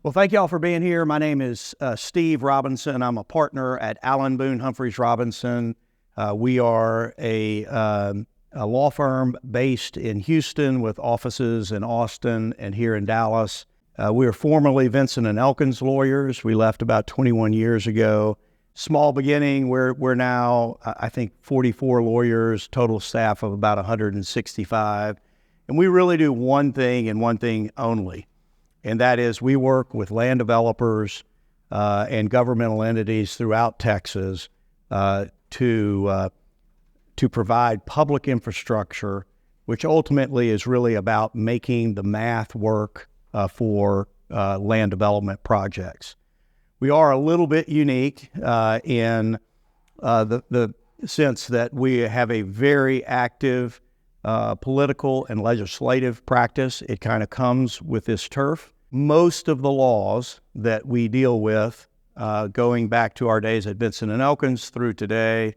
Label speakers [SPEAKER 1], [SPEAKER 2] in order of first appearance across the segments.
[SPEAKER 1] Well, thank you all for being here. My name is Steve Robinson. I'm a partner at Allen, Boone, Humphries, Robinson. We are a law firm based in Houston with offices in Austin and here in Dallas. We were formerly Vinson & Elkins lawyers. We left about 21 years ago. Small beginning. We're now, I think, 44 lawyers, total staff of about 165. And we really do one thing and one thing only. And that is we work with land developers and governmental entities throughout Texas to provide public infrastructure, which ultimately is really about making the math work for land development projects. We are a little bit unique in the sense that we have a very active political and legislative practice. It kind of comes with this turf. Most of the laws that we deal with, going back to our days at Vinson & Elkins through today,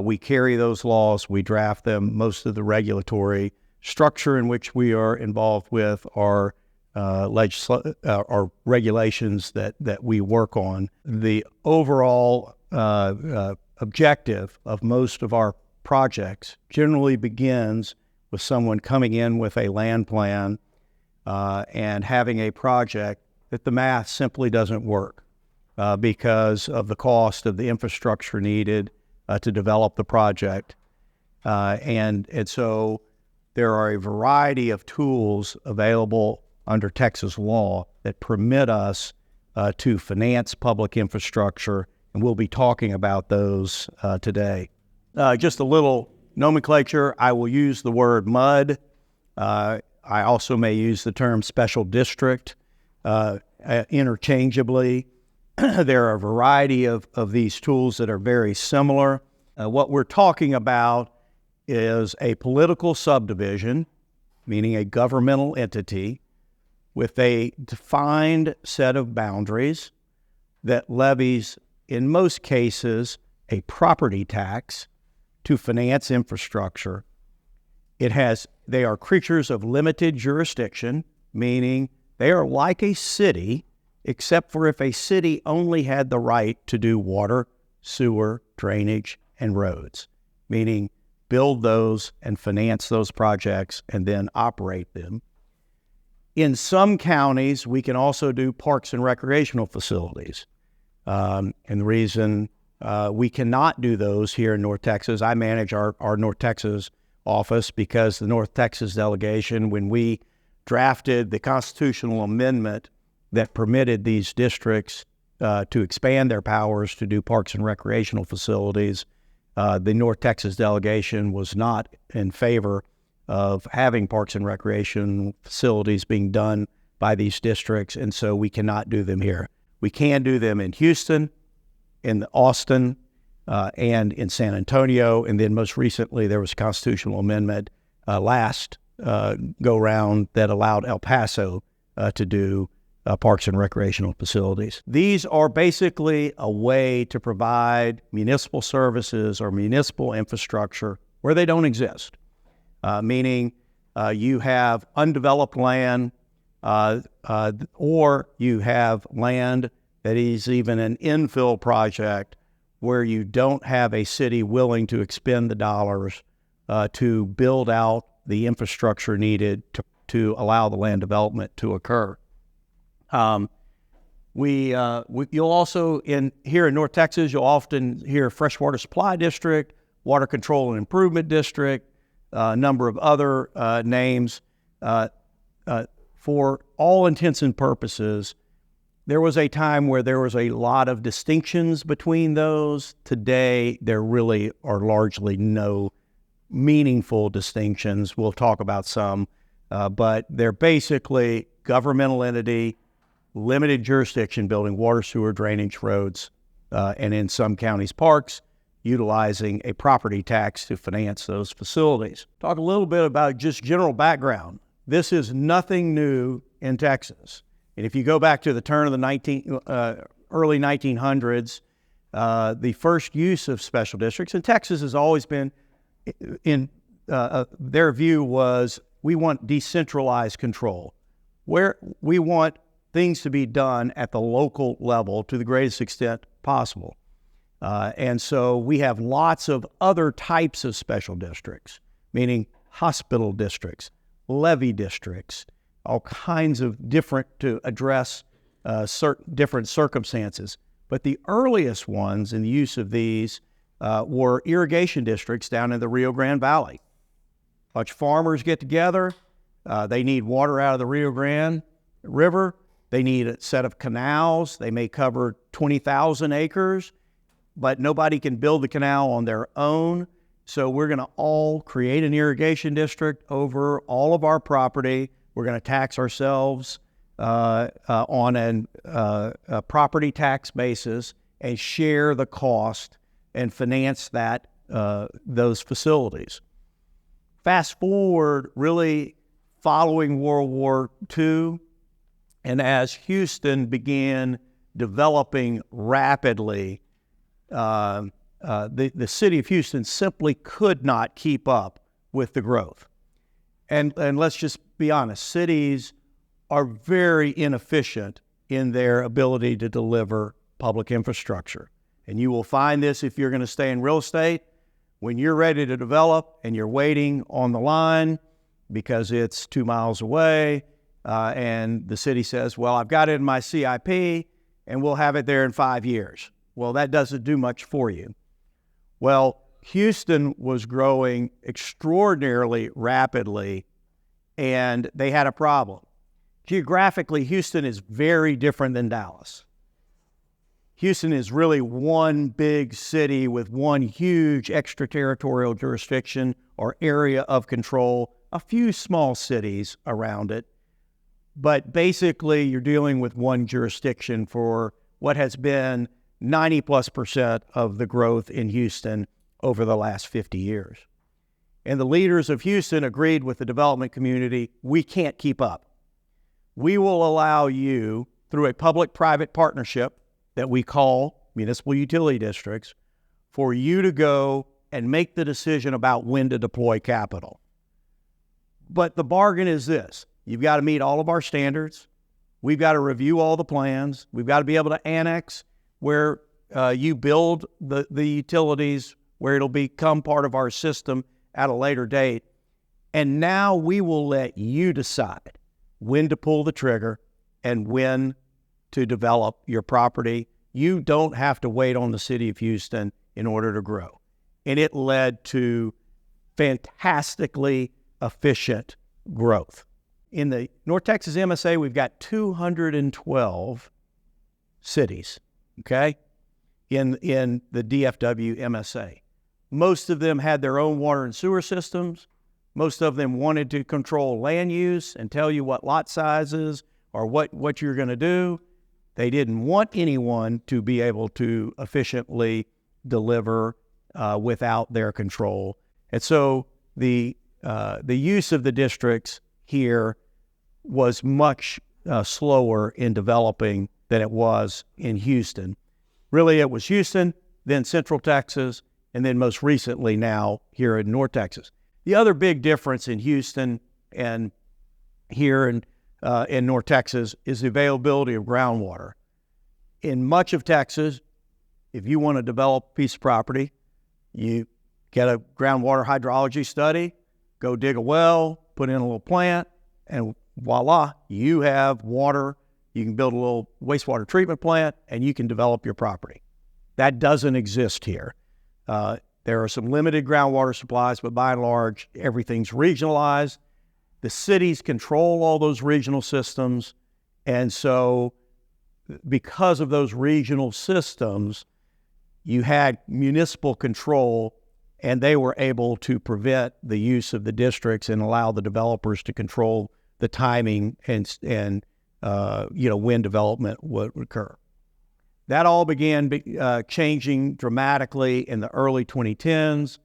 [SPEAKER 1] we carry those laws, we draft them. Most of the regulatory structure in which we are involved with are regulations that we work on. The overall objective of most of our projects generally begins with someone coming in with a land plan and having a project that the math simply doesn't work because of the cost of the infrastructure needed to develop the project. And so there are a variety of tools available under Texas law that permit us to finance public infrastructure, and we'll be talking about those today. Just a little nomenclature. I will use the word MUD. I also may use the term special district interchangeably. There are a variety of these tools that are very similar. What we're talking about is a political subdivision, meaning a governmental entity, with a defined set of boundaries that levies, in most cases, a property tax to finance infrastructure. They are creatures of limited jurisdiction, meaning they are like a city, except for if a city only had the right to do water, sewer, drainage, and roads, meaning build those and finance those projects and then operate them. In some counties, we can also do parks and recreational facilities. And the reason we cannot do those here in North Texas, I manage our North Texas office because the North Texas delegation, when we drafted the constitutional amendment that permitted these districts to expand their powers to do parks and recreational facilities, the North Texas delegation was not in favor of having parks and recreation facilities being done by these districts, and so we cannot do them here. We can do them in Houston, in Austin, and in San Antonio, and then most recently there was a constitutional amendment last go-round that allowed El Paso to do parks and recreational facilities. These are basically a way to provide municipal services or municipal infrastructure where they don't exist, meaning you have undeveloped land or you have land that is even an infill project where you don't have a city willing to expend the dollars to build out the infrastructure needed to allow the land development to occur. You'll also, here in North Texas, you'll often hear freshwater supply district, water control and improvement district, a number of other names. For all intents and purposes, there was a time where there was a lot of distinctions between those. Today, there really are largely no meaningful distinctions. We'll talk about some, but they're basically governmental entity, limited jurisdiction, building water, sewer, drainage, roads, and in some counties, parks, utilizing a property tax to finance those facilities. Talk a little bit about just general background. This is nothing new in Texas. And if you go back to the turn of the early 1900s, the first use of special districts, and Texas has always been, their view was, we want decentralized control, where we want things to be done at the local level to the greatest extent possible. And so we have lots of other types of special districts, meaning hospital districts, levy districts, all kinds of different to address certain different circumstances. But the earliest ones in the use of these were irrigation districts down in the Rio Grande Valley. A bunch of farmers get together. They need water out of the Rio Grande River. They need a set of canals. They may cover 20,000 acres, but nobody can build the canal on their own. So we're going to all create an irrigation district over all of our property. We're going to tax ourselves on a property tax basis and share the cost and finance that those facilities. Fast forward, really following World War II, and as Houston began developing rapidly, the city of Houston simply could not keep up with the growth. And let's just be honest, cities are very inefficient in their ability to deliver public infrastructure. And you will find this if you're going to stay in real estate. When you're ready to develop and you're waiting on the line because it's 2 miles away, and the city says, well, I've got it in my CIP and we'll have it there in 5 years. Well, that doesn't do much for you. Well, Houston was growing extraordinarily rapidly, and they had a problem. Geographically, Houston is very different than Dallas. Houston is really one big city with one huge extraterritorial jurisdiction or area of control, a few small cities around it. But basically, you're dealing with one jurisdiction for what has been 90+% of the growth in Houston over the last 50 years. And the leaders of Houston agreed with the development community, we can't keep up. We will allow you, through a public-private partnership that we call municipal utility districts, for you to go and make the decision about when to deploy capital. But the bargain is this. You've got to meet all of our standards. We've got to review all the plans. We've got to be able to annex where you build the utilities, where it'll become part of our system at a later date. And now we will let you decide when to pull the trigger and when to develop your property. You don't have to wait on the city of Houston in order to grow. And it led to fantastically efficient growth. In the North Texas MSA, we've got 212 cities, okay, in the DFW MSA. Most of them had their own water and sewer systems. Most of them wanted to control land use and tell you what lot sizes or what you're going to do. They didn't want anyone to be able to efficiently deliver without their control. And so the use of the districts here was much slower in developing than it was in Houston. Really, it was Houston, then Central Texas, and then most recently now here in North Texas. The other big difference in Houston and here in North Texas is the availability of groundwater. In much of Texas, if you want to develop a piece of property, you get a groundwater hydrology study, go dig a well, put in a little plant, and voila, you have water. You can build a little wastewater treatment plant, and you can develop your property. That doesn't exist here. There are some limited groundwater supplies, but by and large, everything's regionalized. The cities control all those regional systems, and so because of those regional systems, you had municipal control, and they were able to prevent the use of the districts and allow the developers to control the timing and when development would occur. That all began changing dramatically in the early 2010s,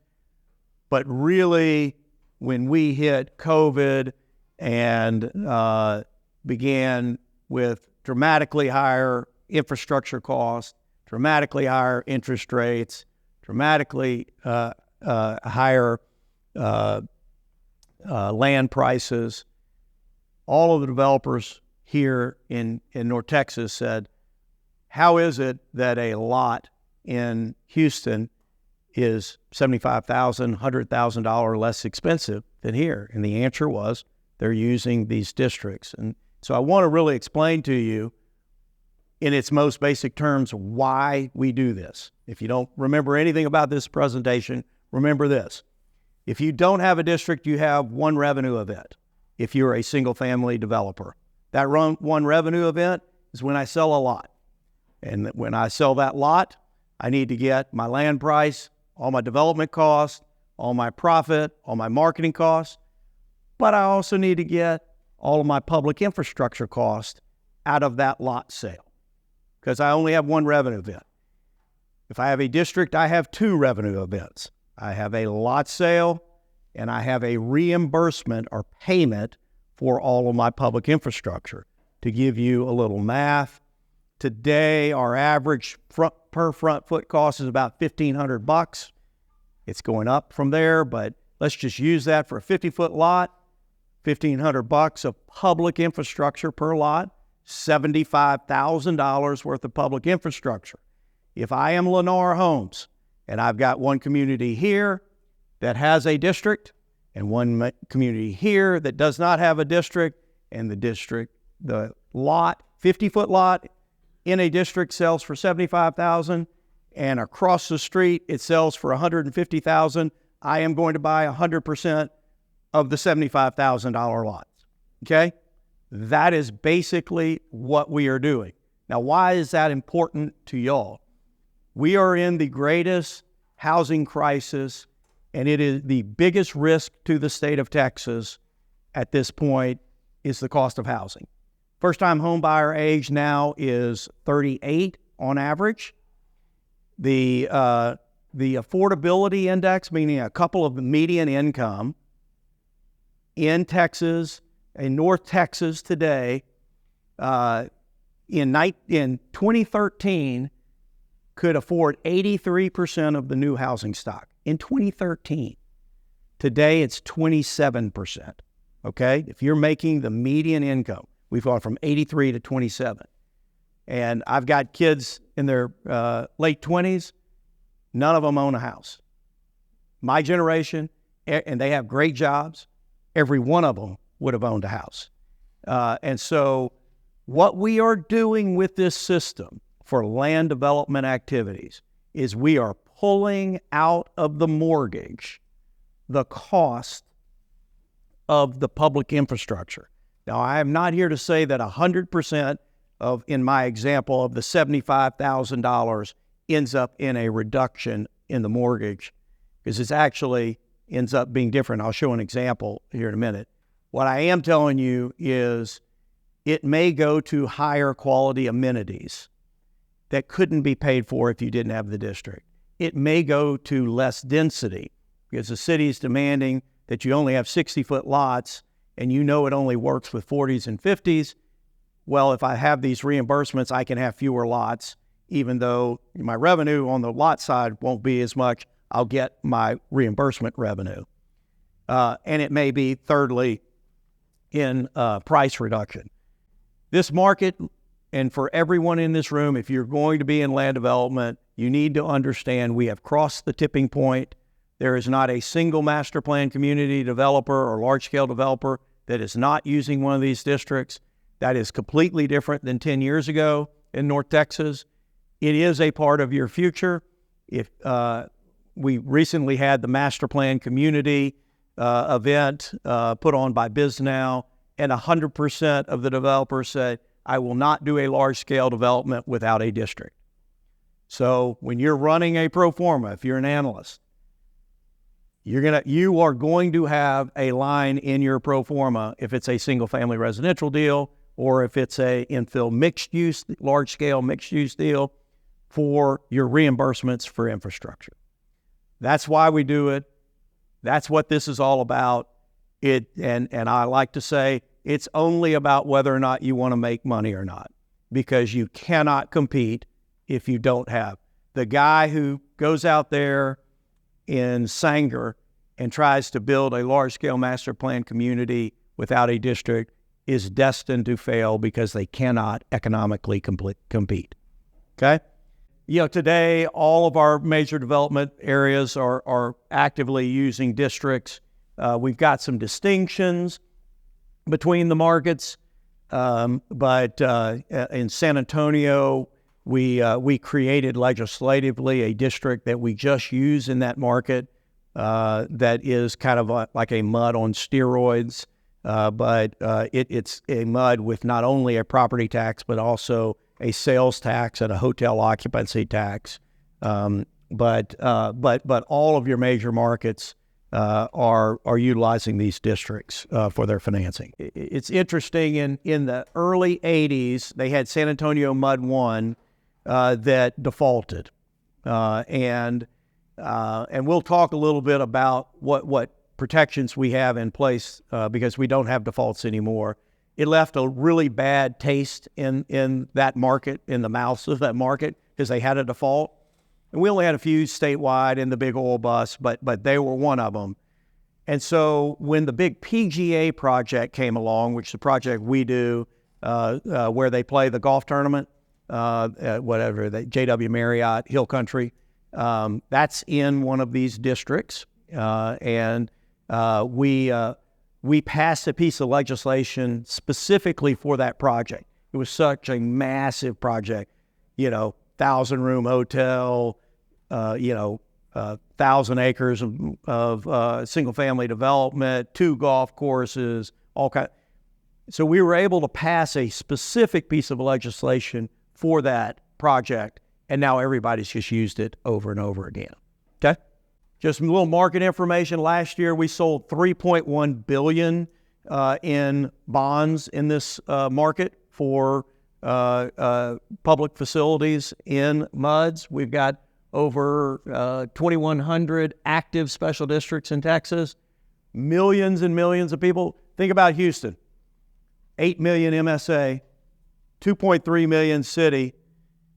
[SPEAKER 1] but really when we hit COVID and began with dramatically higher infrastructure costs, dramatically higher interest rates, dramatically higher land prices, all of the developers here in North Texas said, how is it that a lot in Houston is $75,000, $100,000 less expensive than here? And the answer was they're using these districts. And so I want to really explain to you in its most basic terms why we do this. If you don't remember anything about this presentation, remember this. If you don't have a district, you have one revenue event if you're a single-family developer. That one revenue event is when I sell a lot. And when I sell that lot, I need to get my land price, all my development costs, all my profit, all my marketing costs, but I also need to get all of my public infrastructure costs out of that lot sale because I only have one revenue event. If I have a district, I have two revenue events. I have a lot sale and I have a reimbursement or payment for all of my public infrastructure. To give you a little math, today our average per front foot cost is about $1,500. It's going up from there, but let's just use that for a 50-foot lot. $1,500 of public infrastructure per lot, $75,000 worth of public infrastructure. If I am Lennar Homes and I've got one community here that has a district and one community here that does not have a district, and the lot, 50-foot lot in a district sells for $75,000 and across the street it sells for $150,000, I am going to buy 100% of the $75,000 lots, okay? That is basically what we are doing. Now, why is that important to y'all? We are in the greatest housing crisis, and it is the biggest risk to the state of Texas at this point is the cost of housing. First-time home buyer age now is 38 on average. The affordability index, meaning a couple of median income in Texas, in North Texas today, in 2013, could afford 83% of the new housing stock. In 2013. Today, it's 27%, okay? If you're making the median income, we've gone from 83 to 27. And I've got kids in their late 20s. None of them own a house. My generation, and they have great jobs, every one of them would have owned a house. And so what we are doing with this system for land development activities is we are pulling out of the mortgage the cost of the public infrastructure. Now, I am not here to say that 100% of, in my example, of the $75,000 ends up in a reduction in the mortgage, because it actually ends up being different. I'll show an example here in a minute. What I am telling you is it may go to higher quality amenities that couldn't be paid for if you didn't have the district. It may go to less density because the city is demanding that you only have 60-foot lots and you know it only works with 40s and 50s. Well, if I have these reimbursements, I can have fewer lots, even though my revenue on the lot side won't be as much. I'll get my reimbursement revenue. And it may be, thirdly, in price reduction. This market, and for everyone in this room, if you're going to be in land development, you need to understand we have crossed the tipping point. There is not a single master plan community developer or large-scale developer that is not using one of these districts. That is completely different than 10 years ago in North Texas. It is a part of your future. If we recently had the master plan community event put on by BizNow, and 100% of the developers said, I will not do a large-scale development without a district. So when you're running a pro forma, if you're an analyst, you are going to have a line in your pro forma if it's a single-family residential deal or if it's a infill mixed-use, large-scale mixed-use deal for your reimbursements for infrastructure. That's why we do it. That's what this is all about. And I like to say it's only about whether or not you want to make money or not, because you cannot compete if you don't have. The guy who goes out there in Sanger and tries to build a large-scale master plan community without a district is destined to fail because they cannot economically compete. Okay? Today, all of our major development areas are actively using districts. We've got some distinctions between the markets, but in San Antonio, we created legislatively a district that we just use in that market that is kind of like a MUD on steroids, but it's a MUD with not only a property tax but also a sales tax and a hotel occupancy tax. But all of your major markets are utilizing these districts for their financing. It's interesting, in the early 80s, they had San Antonio MUD 1 that defaulted. And we'll talk a little bit about what protections we have in place because we don't have defaults anymore. It left a really bad taste in that market, in the mouths of that market, because they had a default. And we only had a few statewide in the big oil bus, but they were one of them. And so when the big PGA project came along, which is the project we do, where they play the golf tournament, the JW Marriott, Hill Country, that's in one of these districts. And we passed a piece of legislation specifically for that project. It was such a massive project, 1,000-room hotel, 1,000 acres of single-family development, 2 golf courses, all kind. So we were able to pass a specific piece of legislation for that project, and now everybody's just used it over and over again. Okay? Just a little market information. Last year, we sold $3.1 billion in bonds in this market for public facilities in MUDs. We've got over 2,100 active special districts in Texas, millions and millions of people. Think about Houston, 8 million MSA, 2.3 million city.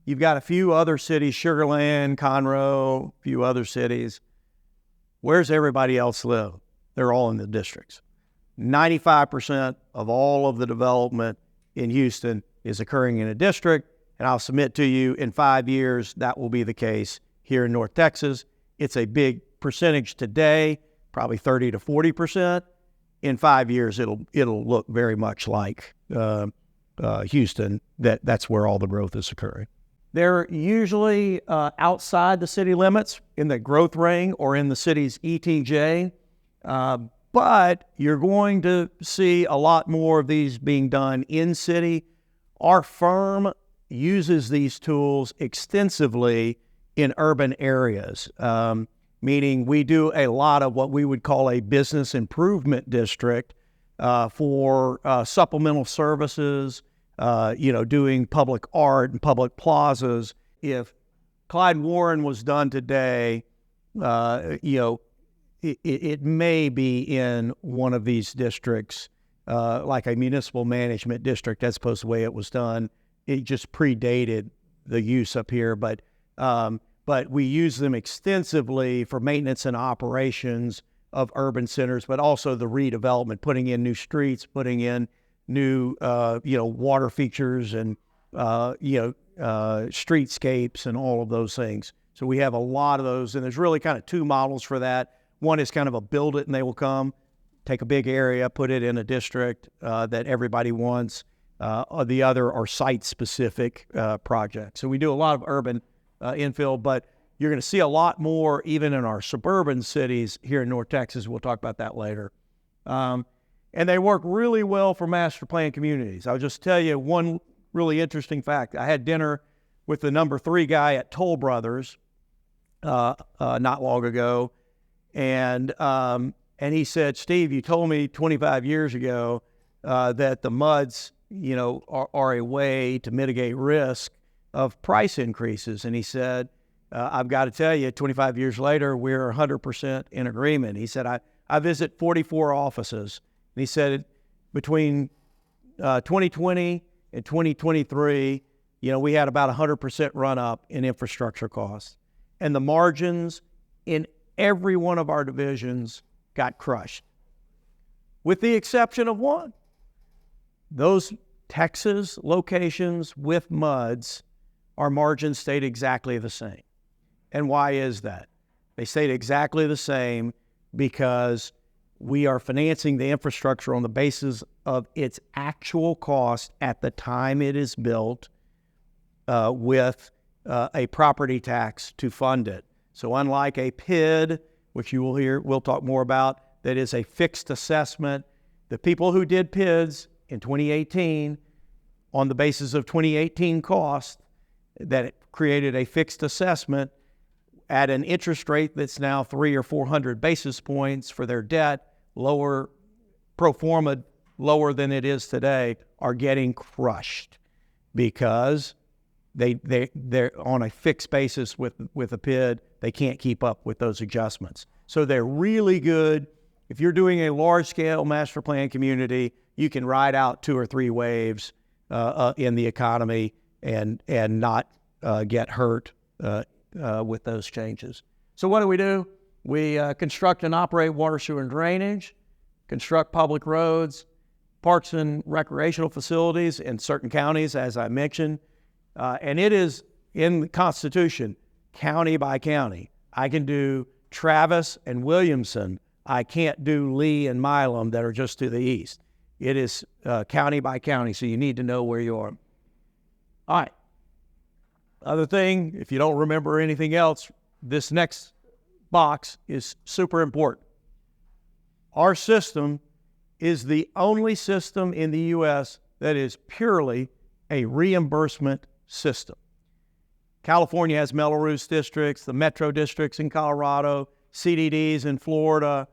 [SPEAKER 1] You've got a few other cities, Sugar Land, Conroe, a few other cities. Where's everybody else live? They're all in the districts. 95% of all of the development in Houston is occurring in a district, and I'll submit to you in 5 years that will be the case here in North Texas. It's a big percentage today, probably 30 to 40%. In 5 years, it'll look very much like Houston. That's where all the growth is occurring. They're usually outside the city limits in the growth ring or in the city's ETJ, but you're going to see a lot more of these being done in city. Our firm uses these tools extensively in urban areas, meaning we do a lot of what we would call a business improvement district for supplemental services, doing public art and public plazas. If Clyde Warren was done today, it may be in one of these districts, like a municipal management district, as opposed to the way it was done. It just predated the use up here, but we use them extensively for maintenance and operations of urban centers, but also the redevelopment, putting in new streets, putting in new, water features and, streetscapes and all of those things. So we have a lot of those, and there's really kind of 2 models for that. One is kind of a build it and they will come, take a big area, put it in a district that everybody wants. The other are site-specific projects. So we do a lot of urban infill, but you're going to see a lot more even in our suburban cities here in North Texas. We'll talk about that later. And they work really well for master plan communities. I'll just tell you one really interesting fact. I had dinner with the number 3 guy at Toll Brothers not long ago, and he said, "Steve, you told me 25 years ago that the MUDs, are a way to mitigate risk of price increases." And he said, "I've got to tell you, 25 years later, we're 100% in agreement." He said, I visit 44 offices. And he said, between 2020 and 2023, we had about 100% run up in infrastructure costs. And the margins in every one of our divisions got crushed, with the exception of one. Those Texas locations with MUDs, our margins stayed exactly the same. And why is that? They stayed exactly the same because we are financing the infrastructure on the basis of its actual cost at the time it is built, with a property tax to fund it. So unlike a PID, which you will hear, we'll talk more about, that is a fixed assessment, the people who did PIDs in 2018 on the basis of 2018 cost, that created a fixed assessment at an interest rate that's now 300 or 400 basis points for their debt, lower pro forma, lower than it is today, are getting crushed because they're on a fixed basis with a PID. They can't keep up with those adjustments. So they're really good. If you're doing a large-scale master plan community, you can ride out 2 or 3 waves in the economy and not get hurt with those changes. So what do? We construct and operate water, sewer, and drainage, construct public roads, parks and recreational facilities in certain counties, as I mentioned. And it is in the Constitution, county by county. I can do Travis and Williamson. I can't do Lee and Milam that are just to the east. It is county by county, so you need to know where you are. All right. Other thing, if you don't remember anything else, this next box is super important. Our system is the only system in the U.S. that is purely a reimbursement system. California has Melrose districts, the metro districts in Colorado, CDDs in Florida.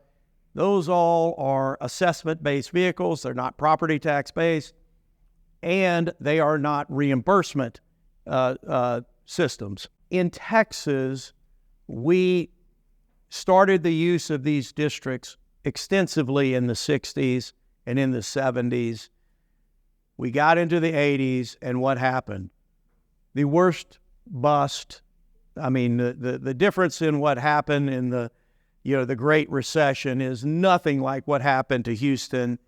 [SPEAKER 1] Those all are assessment-based vehicles. They're not property tax-based, and they are not reimbursement systems. In Texas, we started the use of these districts extensively in the 60s and in the 70s. We got into the 80s, and what happened? The worst bust. I mean, the difference in what happened in the Great Recession is nothing like what happened to Houston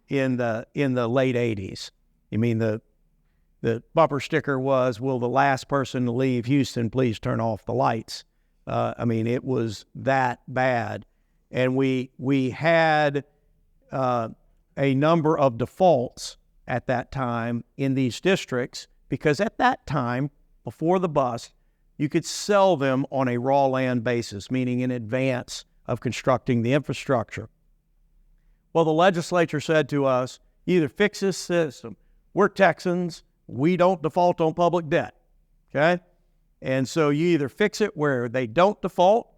[SPEAKER 1] in the late 80s. I mean, the bumper sticker was, "Will the last person to leave Houston please turn off the lights?" I mean, it was that bad. And we had a number of defaults at that time in these districts, because at that time, before the bust, you could sell them on a raw land basis, meaning in advance of constructing the infrastructure. Well, the legislature said to us, either fix this system. We're Texans. We don't default on public debt, okay? And so you either fix it where they don't default,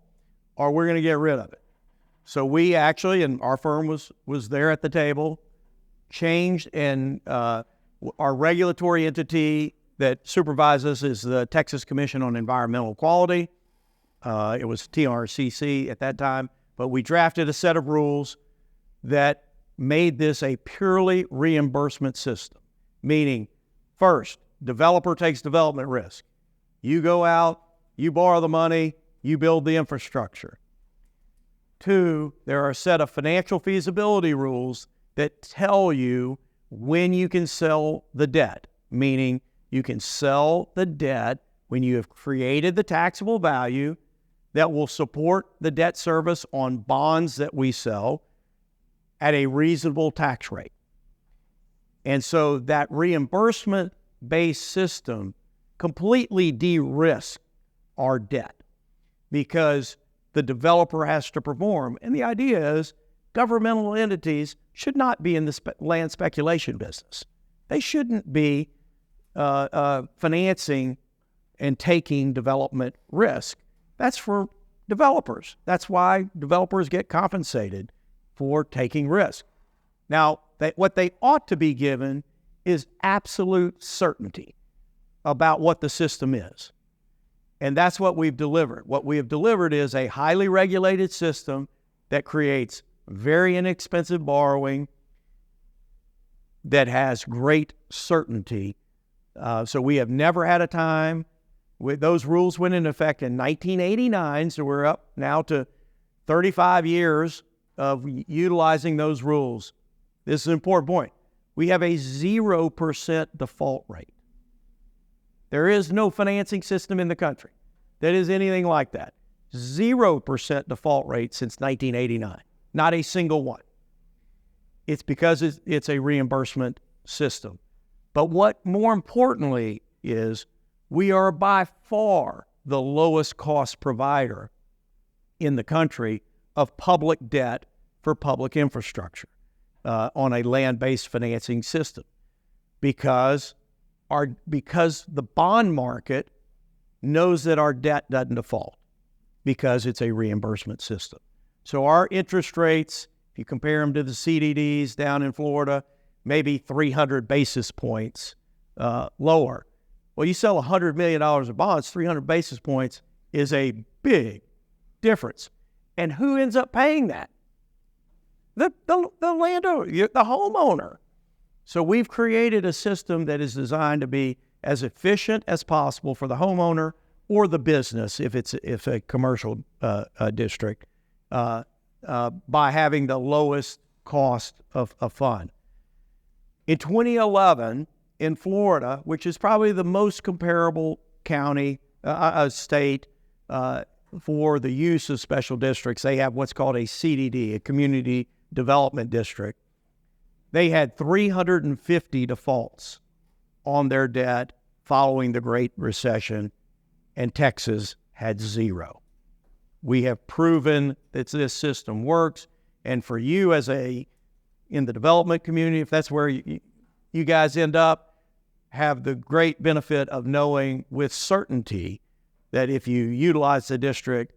[SPEAKER 1] or we're going to get rid of it. So we actually, and our firm was there at the table, changed, and our regulatory entity that supervises is the Texas Commission on Environmental Quality. It was TRCC at that time, but we drafted a set of rules that made this a purely reimbursement system, meaning, first, developer takes development risk. You go out, you borrow the money, you build the infrastructure. 2, there are a set of financial feasibility rules that tell you when you can sell the debt, meaning you can sell the debt when you have created the taxable value that will support the debt service on bonds that we sell at a reasonable tax rate. And so that reimbursement-based system completely de-risks our debt because the developer has to perform. And the idea is governmental entities should not be in the land speculation business. They shouldn't be financing and taking development risk. That's for developers. That's why developers get compensated for taking risk. Now, what they ought to be given is absolute certainty about what the system is. And that's what we've delivered. What we have delivered is a highly regulated system that creates very inexpensive borrowing that has great certainty. So we have never had a time with those rules went into effect in 1989. So we're up now to 35 years of utilizing those rules. This is an important point. We have a 0% default rate. There is no financing system in the country that is anything like that. 0% default rate since 1989. Not a single one. It's because it's a reimbursement system. But what more importantly is we are by far the lowest cost provider in the country of public debt for public infrastructure on a land-based financing system because the bond market knows that our debt doesn't default because it's a reimbursement system. So our interest rates, if you compare them to the CDDs down in Florida, maybe 300 basis points lower. Well, you sell $100 million of bonds, 300 basis points is a big difference. And who ends up paying that? The landowner, the homeowner. So we've created a system that is designed to be as efficient as possible for the homeowner or the business, if a commercial district, by having the lowest cost of fund. In 2011, in Florida, which is probably the most comparable county, state for the use of special districts, they have what's called a CDD, a Community Development District. They had 350 defaults on their debt following the Great Recession, and Texas had 0. We have proven that this system works, and for you in the development community, if that's where you guys end up, have the great benefit of knowing with certainty that if you utilize the district,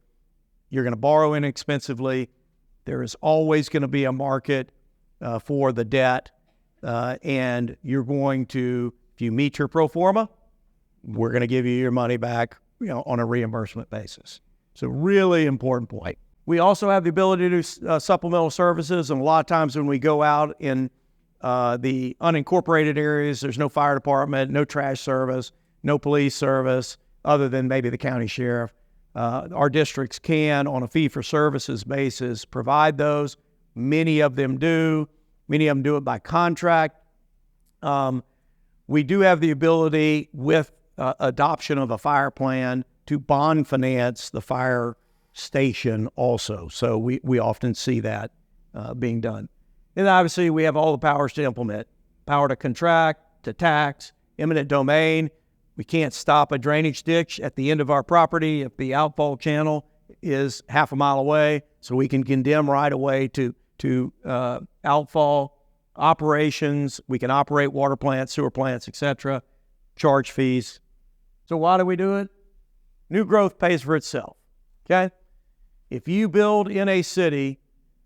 [SPEAKER 1] you're going to borrow inexpensively. There is always going to be a market for the debt, and you're going to, if you meet your pro forma, we're going to give you your money back, on a reimbursement basis. So really important point. We also have the ability to do supplemental services, and a lot of times when we go out in the unincorporated areas, there's no fire department, no trash service, no police service, other than maybe the county sheriff. Our districts can, on a fee-for-services basis, provide those. Many of them do. Many of them do it by contract. We do have the ability, with adoption of a fire plan, to bond finance the fire station also. So we often see that being done. And obviously, we have all the powers to implement. Power to contract, to tax, eminent domain. We can't stop a drainage ditch at the end of our property if the outfall channel is half a mile away, so we can condemn right away to outfall operations. We can operate water plants, sewer plants, etc., charge fees. So why do we do it? New growth pays for itself, okay? If you build in a city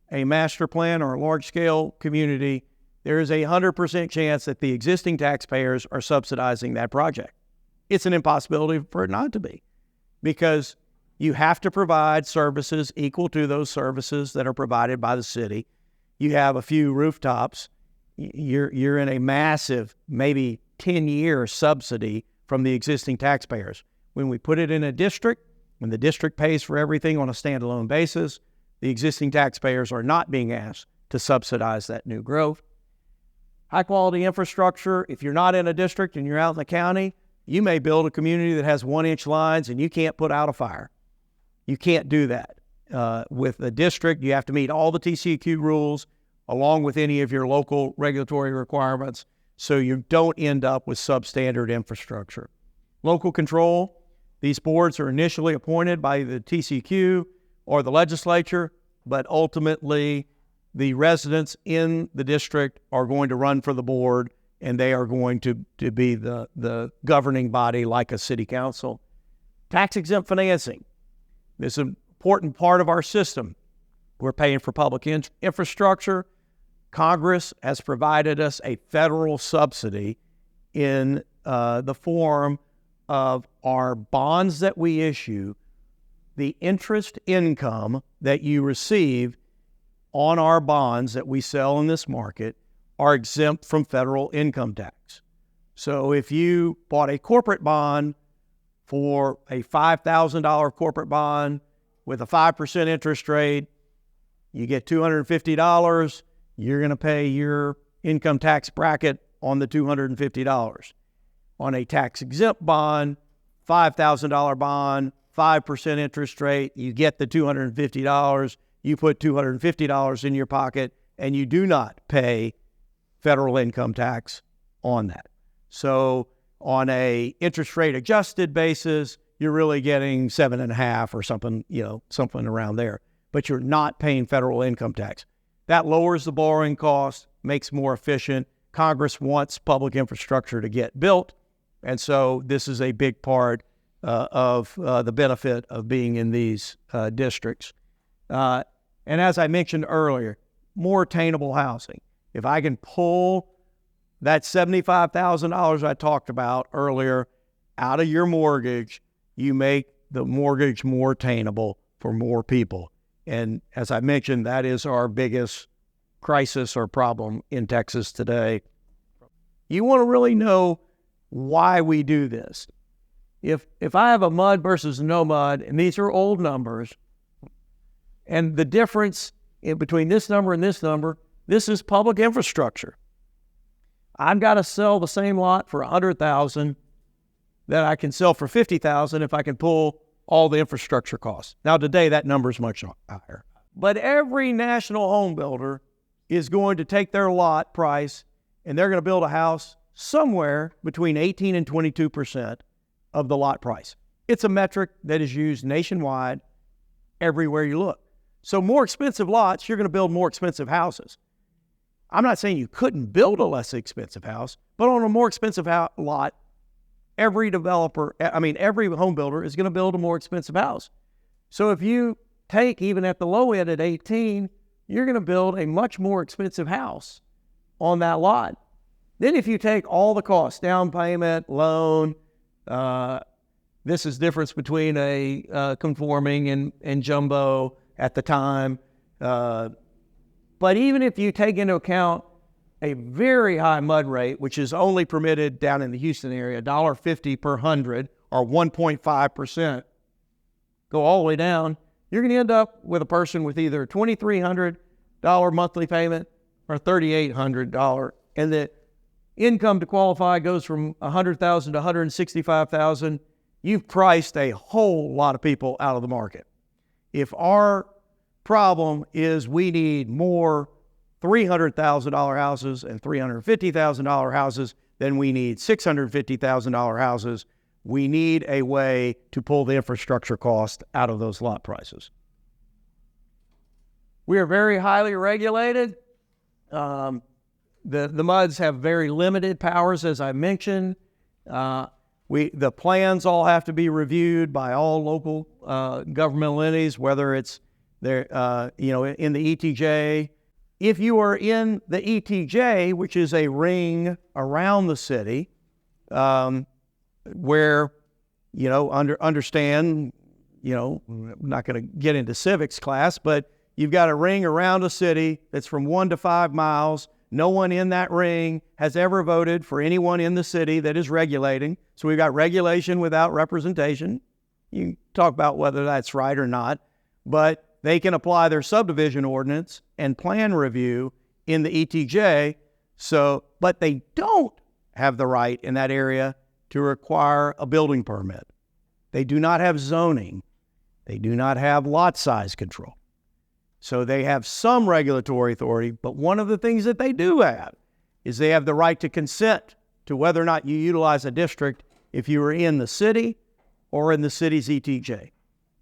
[SPEAKER 1] a master plan or a large-scale community, there is a 100% chance that the existing taxpayers are subsidizing that project. It's an impossibility for it not to be, because you have to provide services equal to those services that are provided by the city. You have a few rooftops. You're in a massive, maybe 10-year subsidy from the existing taxpayers. When we put it in a district, when the district pays for everything on a standalone basis, the existing taxpayers are not being asked to subsidize that new growth. High-quality infrastructure. If you're not in a district and you're out in the county, you may build a community that has 1-inch lines and you can't put out a fire. You can't do that. With a district, you have to meet all the TCEQ rules along with any of your local regulatory requirements, so you don't end up with substandard infrastructure. Local control. These boards are initially appointed by the TCEQ or the legislature, but ultimately the residents in the district are going to run for the board, and they are going to be the governing body like a city council. Tax-exempt financing. This is an important part of our system. We're paying for public infrastructure. Congress has provided us a federal subsidy in the form of our bonds that we issue. The interest income that you receive on our bonds that we sell in this market are exempt from federal income tax. So if you bought a corporate bond for a $5,000 corporate bond with a 5% interest rate, you get $250, you're going to pay your income tax bracket on the $250. On a tax-exempt bond, $5,000 bond, 5% interest rate, you get the $250, you put $250 in your pocket, and you do not pay federal income tax on that. So on a interest rate adjusted basis, you're really getting 7.5 or something, something around there, but you're not paying federal income tax. That lowers the borrowing cost, makes more efficient. Congress wants public infrastructure to get built, and so this is a big part of the benefit of being in these districts. And as I mentioned earlier, more attainable housing. If I can pull that $75,000 I talked about earlier out of your mortgage, you make the mortgage more attainable for more people. And as I mentioned, that is our biggest crisis or problem in Texas today. You want to really know why we do this. If I have a MUD versus no MUD, and these are old numbers, and the difference between this number and this number, this is public infrastructure. I've got to sell the same lot for $100,000 that I can sell for $50,000 if I can pull all the infrastructure costs. Now today that number is much higher. But every national home builder is going to take their lot price and they're going to build a house somewhere between 18 and 22% of the lot price. It's a metric that is used nationwide everywhere you look. So more expensive lots, you're going to build more expensive houses. I'm not saying you couldn't build a less expensive house, but on a more expensive lot, every home builder is going to build a more expensive house. So if you take even at the low end at 18, you're going to build a much more expensive house on that lot. Then if you take all the costs, down payment, loan, this is difference between a conforming and jumbo at the time. But even if you take into account a very high MUD rate, which is only permitted down in the Houston area, $1.50 per 100 or 1.5%, go all the way down, you're going to end up with a person with either a $2,300 monthly payment or $3,800. And the income to qualify goes from $100,000 to $165,000. You've priced a whole lot of people out of the market. If our problem is we need more $300,000 houses and $350,000 houses, then we need $650,000 houses. We need a way to pull the infrastructure cost out of those lot prices. We are very highly regulated. The MUDs have very limited powers, as I mentioned. The plans all have to be reviewed by all local governmental entities, whether it's in the ETJ. If you are in the ETJ, which is a ring around the city, where, understand, I'm not going to get into civics class, but you've got a ring around a city that's from 1 to 5 miles. No one in that ring has ever voted for anyone in the city that is regulating. So we've got regulation without representation. You can talk about whether that's right or not, but they can apply their subdivision ordinance and plan review in the ETJ. But they don't have the right in that area to require a building permit. They do not have zoning. They do not have lot size control. So they have some regulatory authority, but one of the things that they do have is they have the right to consent to whether or not you utilize a district if you are in the city or in the city's ETJ.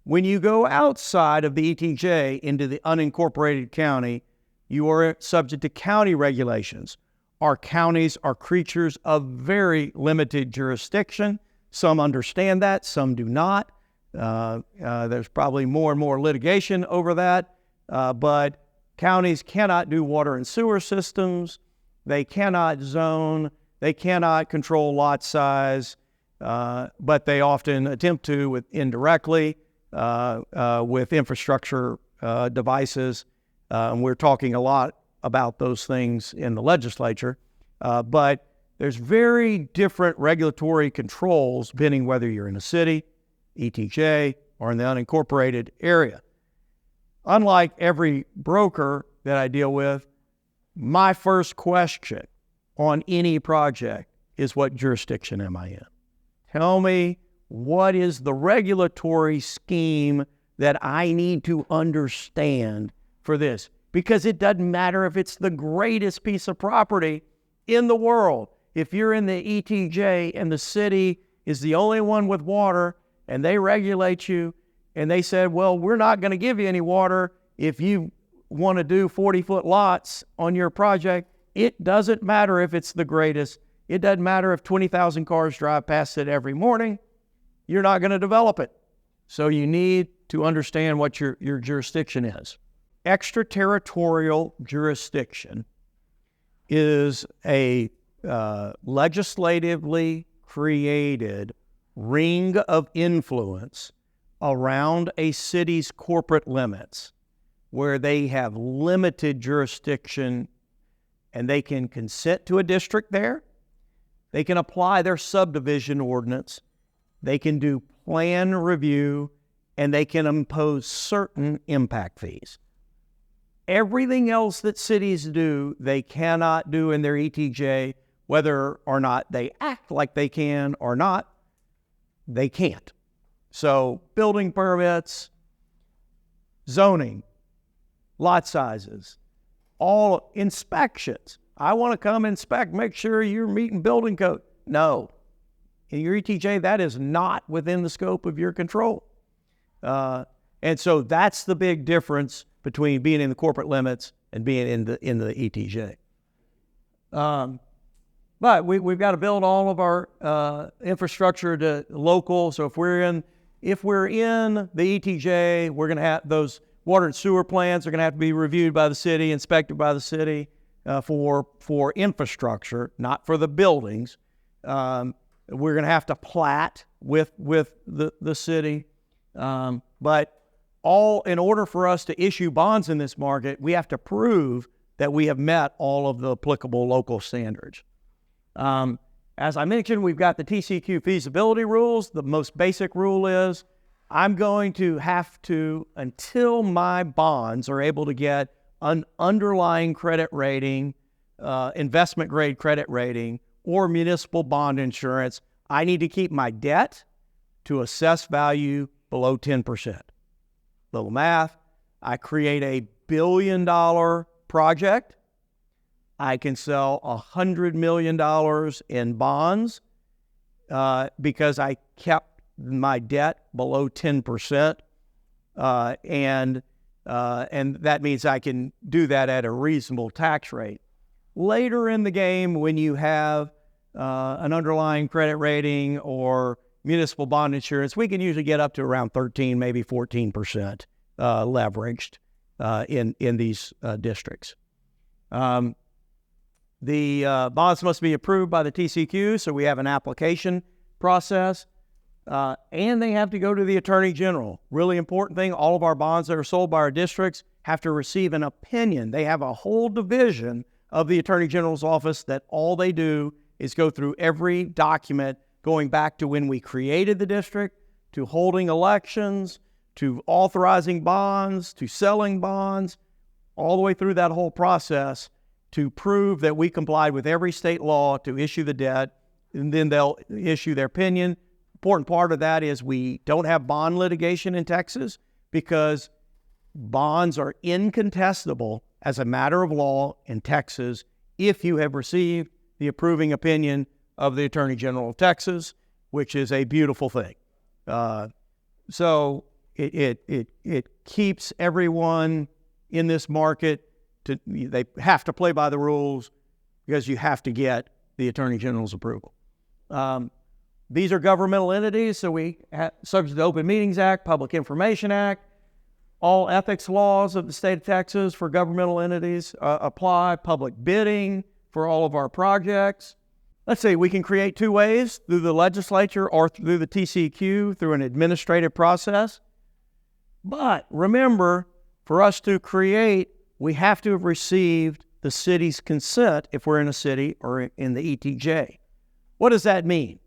[SPEAKER 1] When you go outside of the ETJ into the unincorporated county, you are subject to county regulations. Our counties are creatures of very limited jurisdiction. Some understand that, some do not. There's probably more and more litigation over that, but counties cannot do water and sewer systems. They cannot zone. They cannot control lot size, but they often attempt to indirectly. With infrastructure devices. And we're talking a lot about those things in the legislature. But there's very different regulatory controls depending whether you're in a city, ETJ, or in the unincorporated area. Unlike every broker that I deal with, my first question on any project is, what jurisdiction am I in? Tell me, what is the regulatory scheme that I need to understand for this? Because it doesn't matter if it's the greatest piece of property in the world. If you're in the ETJ and the city is the only one with water and they regulate you and they said, well, we're not going to give you any water if you want to do 40-foot lots on your project, it doesn't matter if it's the greatest. It doesn't matter if 20,000 cars drive past it every morning. You're not going to develop it. So you need to understand what your jurisdiction is. Extraterritorial jurisdiction is a legislatively created ring of influence around a city's corporate limits where they have limited jurisdiction and they can consent to a district there. They can apply their subdivision ordinance. They can do plan review, and they can impose certain impact fees. Everything else that cities do, they cannot do in their ETJ, whether or not they act like they can or not, they can't. So building permits, zoning, lot sizes, all inspections. I want to come inspect, make sure you're meeting building code. No. In your ETJ, that is not within the scope of your control. And so that's the big difference between being in the corporate limits and being in the ETJ. But we've got to build all of our infrastructure to local. So if we're in the ETJ, we're going to have those water and sewer plants are going to have to be reviewed by the city, inspected by the city for infrastructure, not for the buildings. We're going to have to plat with the city. But all in order for us to issue bonds in this market, we have to prove that we have met all of the applicable local standards. As I mentioned, we've got the TCQ feasibility rules. The most basic rule is I'm going to have to, until my bonds are able to get an underlying credit rating, investment grade credit rating, or municipal bond insurance, I need to keep my debt to assessed value below 10%. Little math, I create a $1 billion project. I can sell $100 million in bonds because I kept my debt below 10%. And that means I can do that at a reasonable tax rate. Later in the game, when you have an underlying credit rating or municipal bond insurance, we can usually get up to around 13, maybe 14% leveraged in these districts. The bonds must be approved by the TCQ, so we have an application process, and they have to go to the Attorney General. Really important thing, all of our bonds that are sold by our districts have to receive an opinion. They have a whole division of the Attorney General's office that all they do is go through every document going back to when we created the district, to holding elections, to authorizing bonds, to selling bonds, all the way through that whole process to prove that we complied with every state law to issue the debt, and then they'll issue their opinion. Important part of that is we don't have bond litigation in Texas because bonds are incontestable as a matter of law in Texas if you have received the approving opinion of the Attorney General of Texas, which is a beautiful thing. So it keeps everyone in this market they have to play by the rules because you have to get the Attorney General's approval. These are governmental entities, so we have, subject to the Open Meetings Act, Public Information Act, all ethics laws of the state of Texas for governmental entities apply, public bidding for all of our projects. Let's see, we can create two ways, through the legislature or through the TCQ, through an administrative process. But remember, for us to create, we have to have received the city's consent if we're in a city or in the ETJ. What does that mean?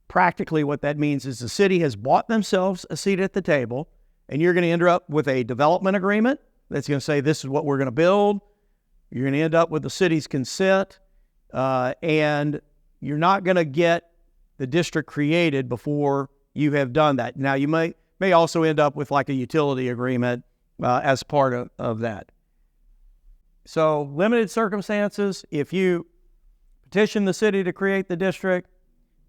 [SPEAKER 1] Practically what that means is the city has bought themselves a seat at the table, and you're going to end up with a development agreement that's going to say this is what we're going to build. You're going to end up with the city's consent, and you're not going to get the district created before you have done that. Now, you may also end up with like a utility agreement as part of that. So, limited circumstances, if you petition the city to create the district,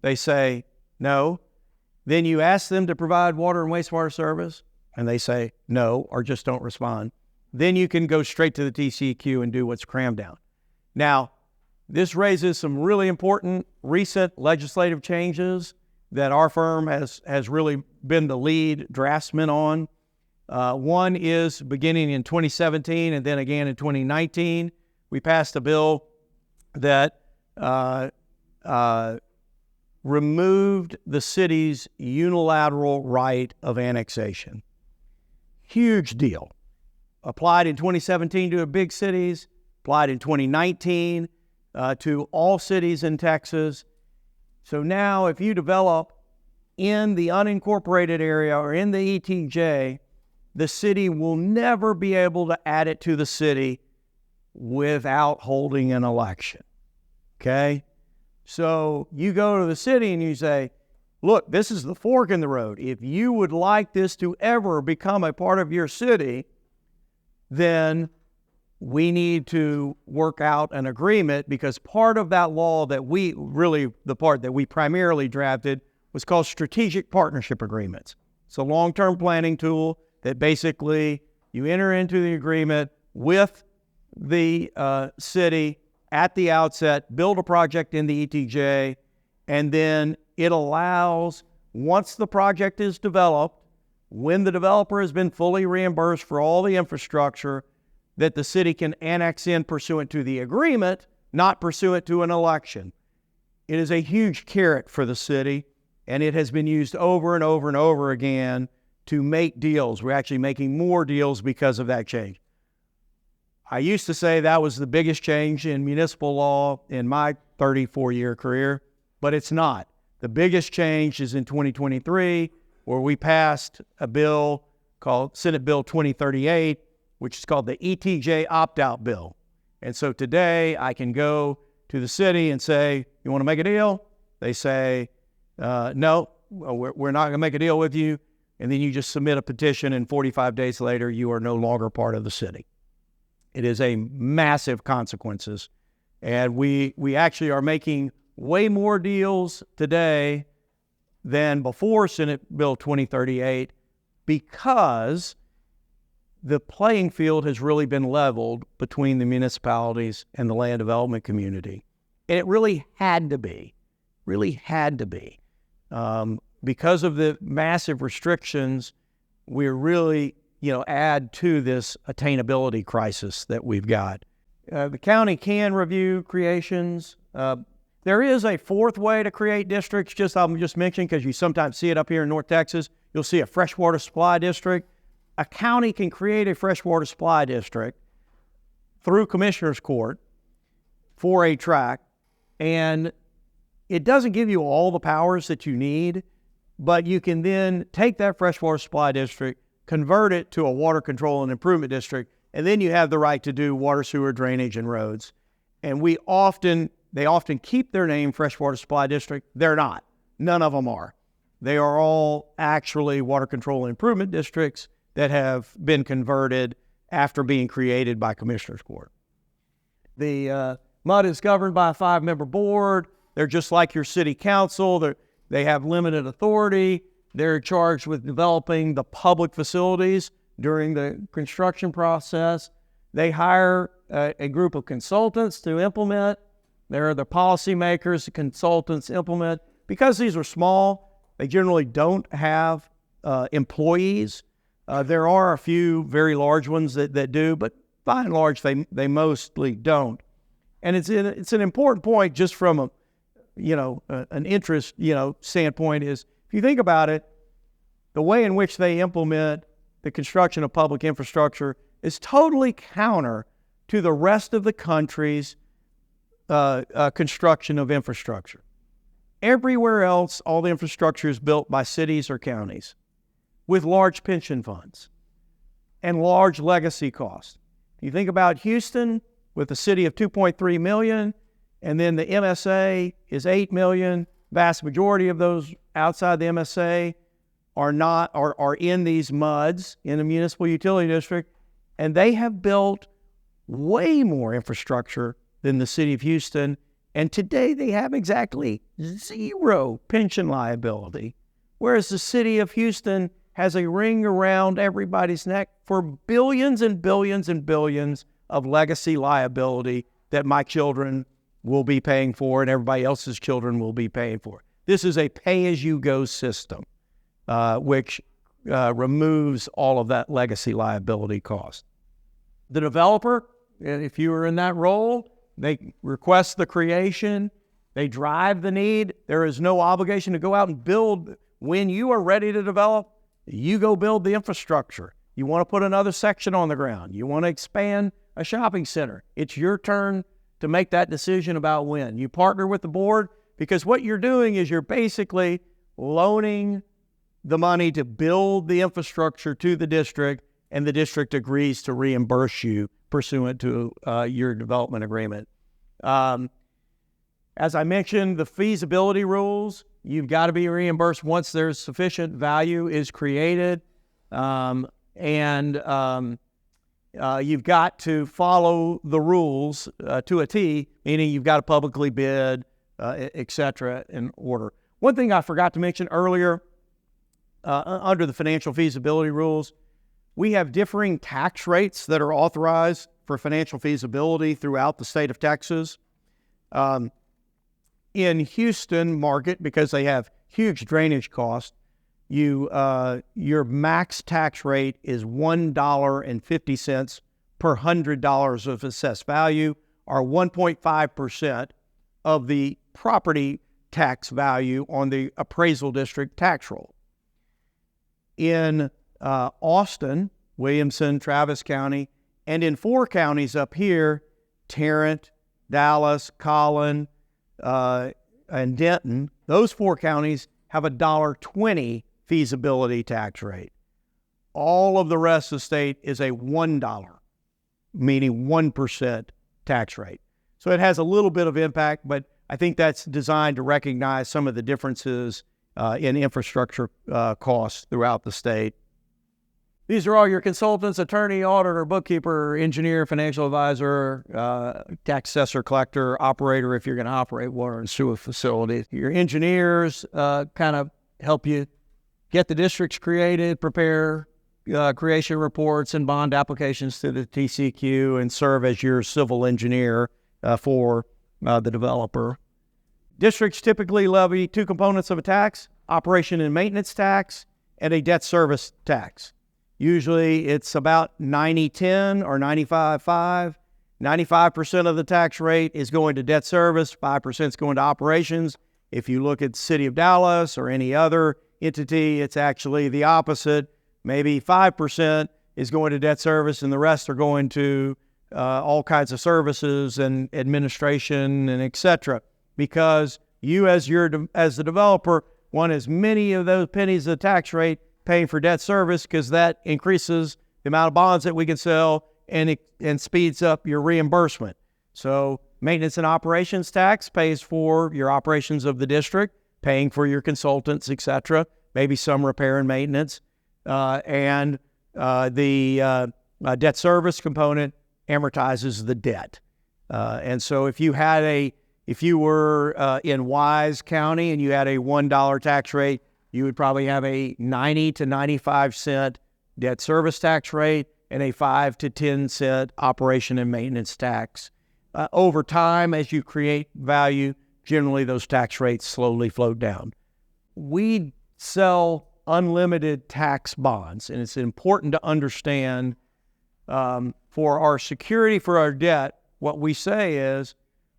[SPEAKER 1] they say no. Then you ask them to provide water and wastewater service, and they say no or just don't respond. Then you can go straight to the TCEQ and do what's crammed down. Now, this raises some really important recent legislative changes that our firm has really been the lead draftsman on. One is beginning in 2017 and then again in 2019. We passed a bill that removed the city's unilateral right of annexation. Huge deal. Applied in 2017 to big cities, applied in 2019 to all cities in Texas. So now if you develop in the unincorporated area or in the ETJ, the city will never be able to add it to the city without holding an election. Okay? So you go to the city and you say, look, this is the fork in the road. If you would like this to ever become a part of your city, then we need to work out an agreement, because part of that law that the part that we primarily drafted was called strategic partnership agreements. It's a long-term planning tool that basically you enter into the agreement with the city at the outset, build a project in the ETJ, and then it allows, once the project is developed, when the developer has been fully reimbursed for all the infrastructure, that the city can annex in pursuant to the agreement, not pursuant to an election. It is a huge carrot for the city, and it has been used over and over and over again to make deals. We're actually making more deals because of that change. I used to say that was the biggest change in municipal law in my 34-year career, but it's not. The biggest change is in 2023, where we passed a bill called Senate Bill 2038, which is called the ETJ opt-out bill. And so today I can go to the city and say, you want to make a deal? They say, no, we're not going to make a deal with you. And then you just submit a petition, and 45 days later, you are no longer part of the city. It is a massive consequences. And we actually are making way more deals today than before Senate Bill 2038, because the playing field has really been leveled between the municipalities and the land development community. And it really had to be. Because of the massive restrictions, we're really, add to this attainability crisis that we've got. The county can review creations. There is a fourth way to create districts, I'm just mentioning because you sometimes see it up here in North Texas. You'll see a freshwater supply district. A county can create a freshwater supply district through Commissioner's Court for a tract, and it doesn't give you all the powers that you need, but you can then take that freshwater supply district, convert it to a water control and improvement district, and then you have the right to do water, sewer, drainage, and roads. And they often keep their name freshwater supply district. They're not. None of them are. They are all actually water control and improvement districts that have been converted after being created by Commissioner's Court. The MUD is governed by a 5-member board. They're just like your city council. They have limited authority. They're charged with developing the public facilities during the construction process. They hire a group of consultants to implement. They're the policymakers, the consultants implement. Because these are small, they generally don't have employees. There are a few very large ones that do, but by and large, they mostly don't. And it's an important point just from an interest standpoint is, if you think about it, the way in which they implement the construction of public infrastructure is totally counter to the rest of the country's construction of infrastructure. Everywhere else, all the infrastructure is built by cities or counties with large pension funds and large legacy costs. You think about Houston, with a city of 2.3 million, and then the MSA is 8 million. Vast majority of those outside the MSA are in these MUDs, in the municipal utility district, and they have built way more infrastructure than the city of Houston. And today they have exactly 0 pension liability, whereas the city of Houston has a ring around everybody's neck for billions and billions and billions of legacy liability that my children will be paying for and everybody else's children will be paying for. This is a pay-as-you-go system, which removes all of that legacy liability cost. The developer, if you are in that role, they request the creation, they drive the need. There is no obligation to go out and build. When you are ready to develop, you go build the infrastructure. You want to put another section on the ground. You want to expand a shopping center. It's your turn to make that decision about when. You partner with the board, because what you're doing is you're basically loaning the money to build the infrastructure to the district, and the district agrees to reimburse you pursuant to your development agreement. As I mentioned, the feasibility rules, you've got to be reimbursed once there's sufficient value is created. You've got to follow the rules to a T, meaning you've got to publicly bid, et cetera, in order. One thing I forgot to mention earlier, under the financial feasibility rules, we have differing tax rates that are authorized for financial feasibility throughout the state of Texas. In Houston market, because they have huge drainage costs, your max tax rate is $1.50 per $100 of assessed value, or 1.5% of the property tax value on the appraisal district tax roll. In Austin, Williamson, Travis County, and in 4 counties up here, Tarrant, Dallas, Collin, and Denton, those 4 counties have a $1.20 feasibility tax rate. All of the rest of the state is a $1, meaning 1% tax rate. So it has a little bit of impact, but I think that's designed to recognize some of the differences in infrastructure costs throughout the state. These are all your consultants: attorney, auditor, bookkeeper, engineer, financial advisor, tax assessor, collector, operator if you're going to operate water and sewer facilities. Your engineers kind of help you get the districts created, prepare creation reports and bond applications to the TCQ, and serve as your civil engineer for the developer. Districts typically levy 2 components of a tax: operation and maintenance tax and a debt service tax. Usually it's about 90-10 or 95-5. 95% of the tax rate is going to debt service, 5% is going to operations. If you look at the city of Dallas or any other entity, it's actually the opposite. Maybe 5% is going to debt service and the rest are going to all kinds of services and administration and et cetera. Because you as the developer want as many of those pennies of the tax rate paying for debt service, because that increases the amount of bonds that we can sell and speeds up your reimbursement. So maintenance and operations tax pays for your operations of the district, paying for your consultants, et cetera, maybe some repair and maintenance. And the debt service component amortizes the debt. And so if you were in Wise County and you had a $1 tax rate, you would probably have a 90 to 95 cent debt service tax rate and a 5 to 10 cent operation and maintenance tax. Over time, as you create value, generally those tax rates slowly float down. We sell unlimited tax bonds, and it's important to understand for our security for our debt, what we say is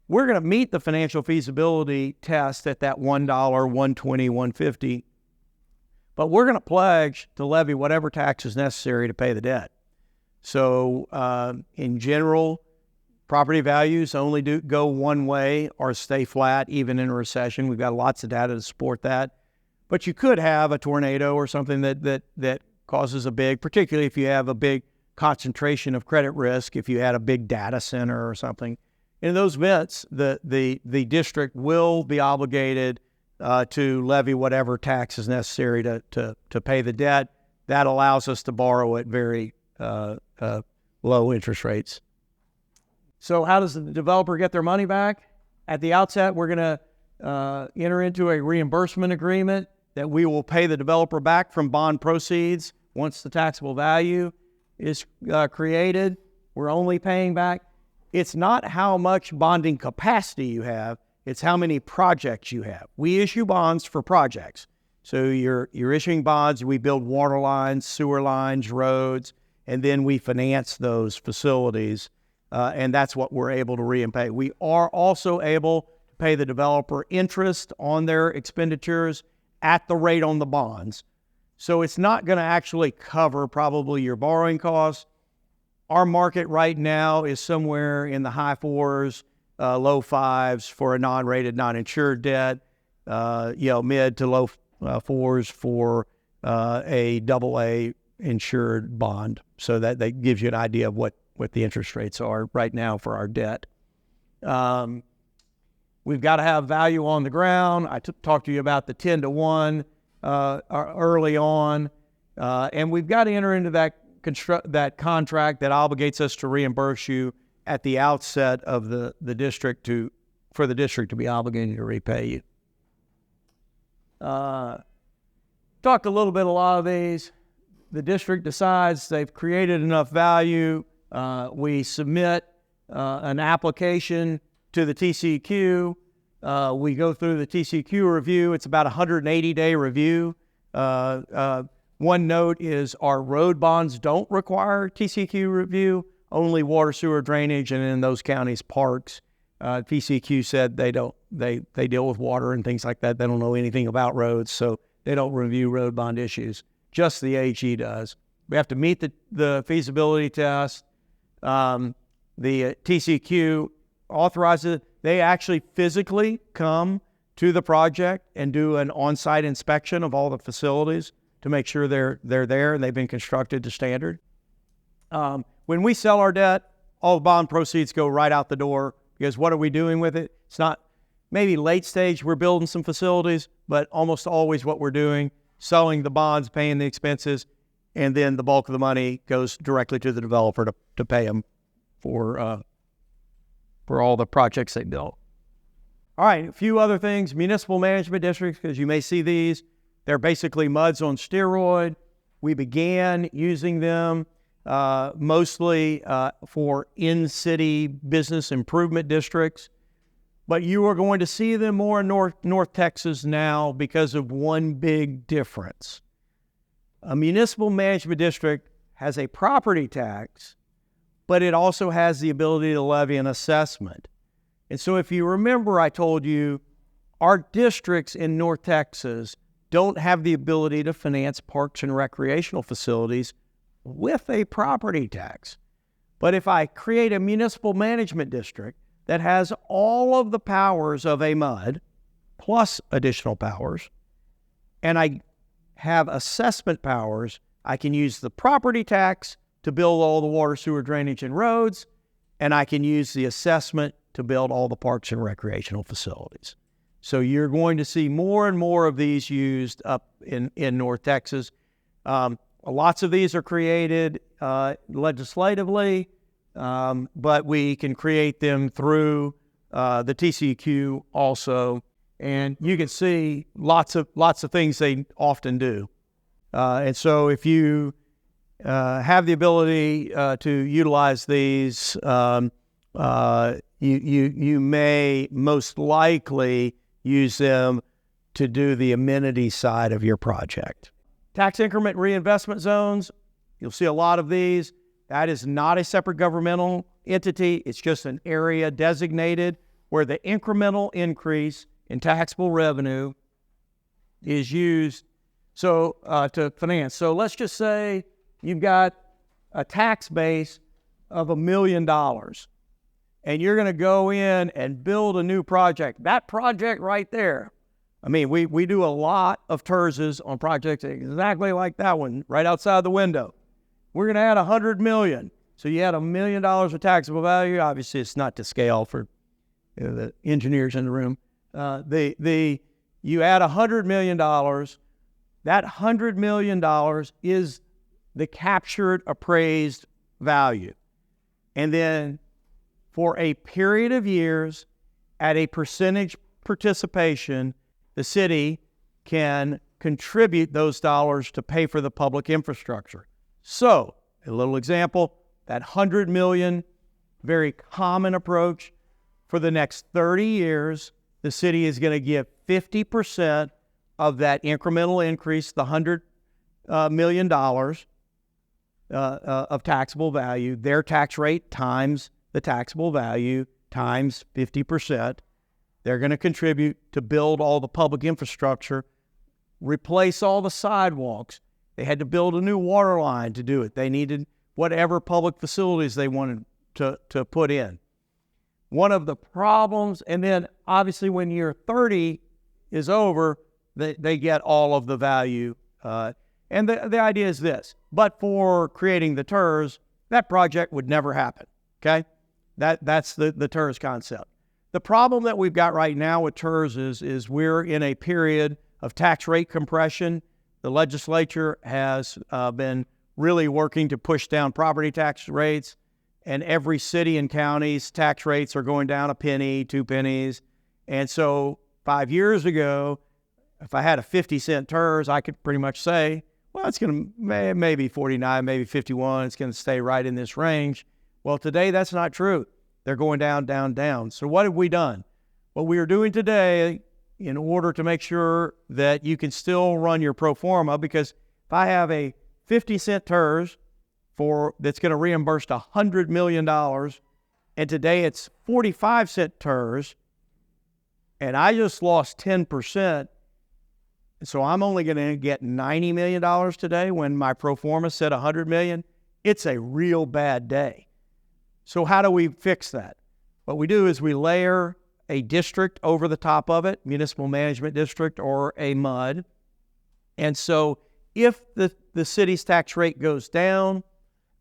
[SPEAKER 1] we're going to meet the financial feasibility test at that $1, $1.20, $1.50, but we're going to pledge to levy whatever tax is necessary to pay the debt. So in general, property values only go one way or stay flat even in a recession. We've got lots of data to support that. But you could have a tornado or something that causes particularly if you have a big concentration of credit risk if you had a big data center or something. In those events, the district will be obligated to levy whatever tax is necessary to pay the debt. That allows us to borrow at very low interest rates. So how does the developer get their money back? At the outset, we're going to enter into a reimbursement agreement that we will pay the developer back from bond proceeds once the taxable value is created. We're only paying back. It's not how much bonding capacity you have, it's how many projects you have. We issue bonds for projects. So you're issuing bonds, we build water lines, sewer lines, roads, and then we finance those facilities, and that's what we're able to repay. We are also able to pay the developer interest on their expenditures at the rate on the bonds. So it's not going to actually cover probably your borrowing costs. Our market right now is somewhere in the high 4s, low 5s for a non-rated, non-insured debt, mid to low 4s for a AA insured bond. So that gives you an idea of what the interest rates are right now for our debt. We've got to have value on the ground. I talked to you about the 10-to-1 early on, and we've got to enter into that contract that obligates us to reimburse you at the outset of the district for the district to be obligated to repay you. Talked a lot of these. The district decides they've created enough value. We submit an application to the TCEQ. We go through the TCEQ review. It's about a 180-day review. One note is our road bonds don't require TCEQ review, only water, sewer, drainage, and in those counties, parks. TCEQ said they deal with water and things like that. They don't know anything about roads, so they don't review road bond issues. Just the AG does. We have to meet the feasibility test. The TCEQ authorizes it. They actually physically come to the project and do an on-site inspection of all the facilities to make sure they're there and they've been constructed to standard. When we sell our debt, all the bond proceeds go right out the door because what are we doing with it? It's not maybe late stage, we're building some facilities, but almost always what we're doing, selling the bonds, paying the expenses, and then the bulk of the money goes directly to the developer to pay them for all the projects they built. All right, a few other things. Municipal management districts, because you may see these, they're basically MUDs on steroid. We began using them mostly for in-city business improvement districts, but you are going to see them more in North Texas now because of one big difference. A municipal management district has a property tax, but it also has the ability to levy an assessment. And so if you remember, I told you our districts in North Texas don't have the ability to finance parks and recreational facilities with a property tax. But if I create a municipal management district that has all of the powers of a MUD, plus additional powers, and I have assessment powers, I can use the property tax to build all the water, sewer, drainage, and roads, and I can use the assessment to build all the parks and recreational facilities. So you're going to see more and more of these used up in North Texas. Lots of these are created legislatively, but we can create them through the TCEQ also. And you can see lots of things they often do. And so if you have the ability to utilize these, you may most likely use them to do the amenity side of your project. Tax increment reinvestment zones, you'll see a lot of these. That is not a separate governmental entity. It's just an area designated where the incremental increase in taxable revenue is used to finance. So let's just say you've got a tax base of $1 million and you're going to go in and build a new project. That project right there, I mean, we do a lot of TERSs on projects exactly like that one, right outside the window. we're going to add $100 million. So you add $1 million of taxable value. Obviously, it's not to scale for the engineers in the room. You add $100 million. That $100 million is the captured appraised value. And then for a period of years, at a percentage participation, the city can contribute those dollars to pay for the public infrastructure. So, a little example, that $100 million, very common approach. For the next 30 years, the city is going to give 50% of that incremental increase, the $100 million of taxable value, their tax rate times the taxable value times 50%. They're going to contribute to build all the public infrastructure, replace all the sidewalks. They had to build a new water line to do it. They needed whatever public facilities they wanted to put in. One of the problems, and then obviously when year 30 is over, they get all of the value. And the idea is this: but for creating the TERS, that project would never happen, okay? That's the TERS concept. The problem that we've got right now with TERS is we're in a period of tax rate compression. The legislature has been really working to push down property tax rates, and every city and county's tax rates are going down a penny, 2 pennies. And so 5 years ago, if I had a 50-cent TERS, I could pretty much say, well, it's going to maybe 49, maybe 51. It's going to stay right in this range. Well, today that's not true. They're going down, down, down. So what have we done? What we are doing today, in order to make sure that you can still run your pro forma, because if I have a 50-cent TERS that's going to reimburse $100 million, and today it's 45-cent TERS, and I just lost 10%, so I'm only going to get $90 million today when my pro forma said $100 million. It's a real bad day. So how do we fix that? What we do is we layer a district over the top of it, municipal management district or a MUD. And so if the city's tax rate goes down,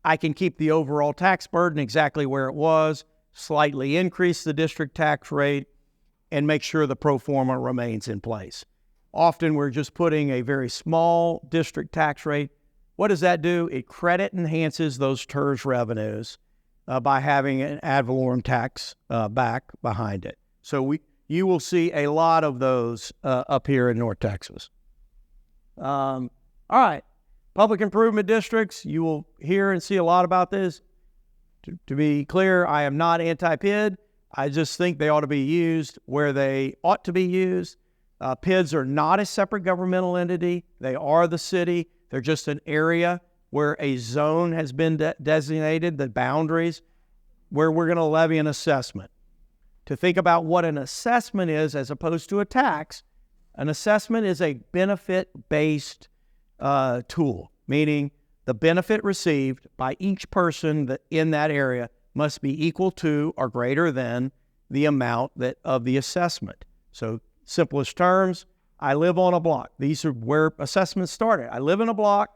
[SPEAKER 1] I can keep the overall tax burden exactly where it was, slightly increase the district tax rate, and make sure the pro forma remains in place. Often we're just putting a very small district tax rate. What does that do? It credit enhances those TERS revenues by having an ad valorem tax back behind it. So you will see a lot of those up here in North Texas. All right, public improvement districts, you will hear and see a lot about this. To be clear, I am not anti-PID. I just think they ought to be used where they ought to be used. PIDs are not a separate governmental entity. They are the city. They're just an area where a zone has been designated, the boundaries, where we're going to levy an assessment. To think about what an assessment is as opposed to a tax, an assessment is a benefit-based tool, meaning the benefit received by each person in that area must be equal to or greater than the amount of the assessment. So, simplest terms, I live on a block. These are where assessments started. I live in a block.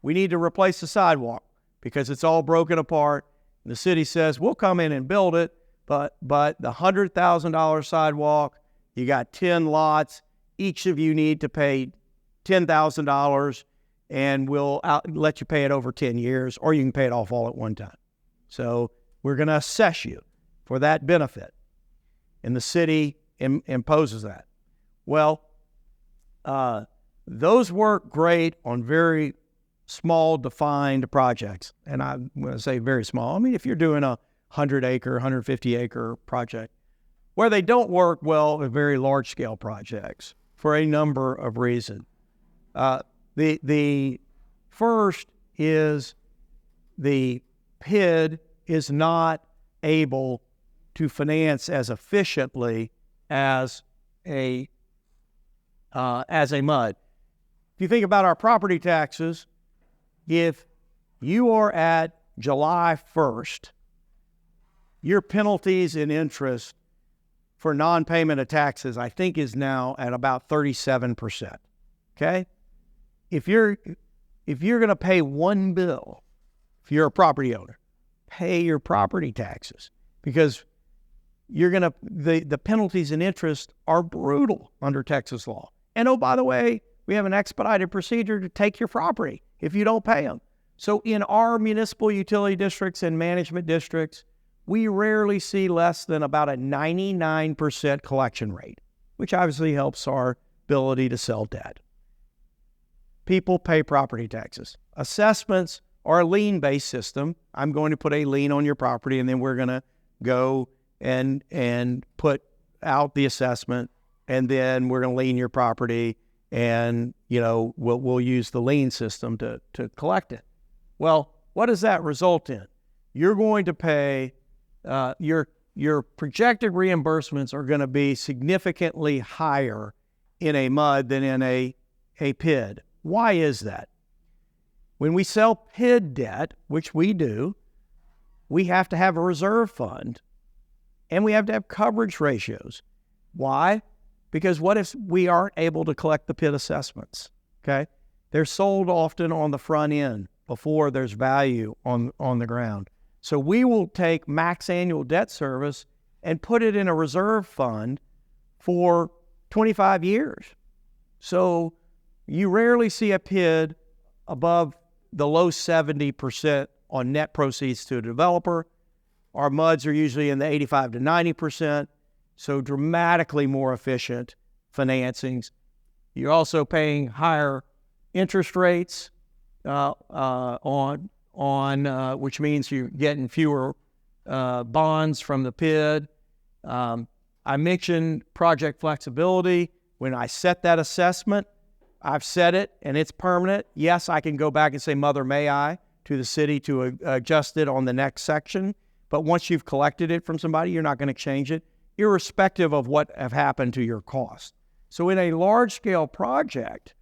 [SPEAKER 1] We need to replace the sidewalk because it's all broken apart. The city says, we'll come in and build it, but the $100,000 sidewalk, you got 10 lots. Each of you need to pay $10,000, and we'll let you pay it over 10 years, or you can pay it off all at one time. So we're going to assess you for that benefit, and the city imposes that. Well, those work great on very small, defined projects. And I'm going to say very small. I mean, if you're doing a 100-acre, 150-acre project, where they don't work well are very large-scale projects for a number of reasons. The first is the PID is not able to finance as efficiently as a MUD. If you think about our property taxes, if you are at July 1st, your penalties and interest for non-payment of taxes, I think, is now at about 37%. Okay? If you're going to pay one bill if you're a property owner, pay your property taxes, because the penalties and interest are brutal under Texas law. And oh, by the way, we have an expedited procedure to take your property if you don't pay them. So in our municipal utility districts and management districts, we rarely see less than about a 99% collection rate, which obviously helps our ability to sell debt. People pay property taxes. Assessments are a lien-based system. I'm going to put a lien on your property, and then we're going to go and put out the assessment, and then we're going to lien your property, and we'll use the lien system to collect it. Well, what does that result in? You're going to pay your projected reimbursements are going to be significantly higher in a MUD than in a PID. Why is that? When we sell PID debt, which we do, we have to have a reserve fund, and we have to have coverage ratios. Why? Because what if we aren't able to collect the PID assessments? Okay? They're sold often on the front end before there's value on the ground. So we will take max annual debt service and put it in a reserve fund for 25 years. So you rarely see a PID above the low 70% on net proceeds to a developer. Our MUDs are usually in the 85 to 90%, so dramatically more efficient financings. You're also paying higher interest rates on which means you're getting fewer bonds from the PID. I mentioned project flexibility. When I set that assessment, I've set it and it's permanent. Yes, I can go back and say, Mother, may I, to the city to adjust it on the next section. But once you've collected it from somebody, you're not going to change it, irrespective of what have happened to your cost. So in a large-scale project,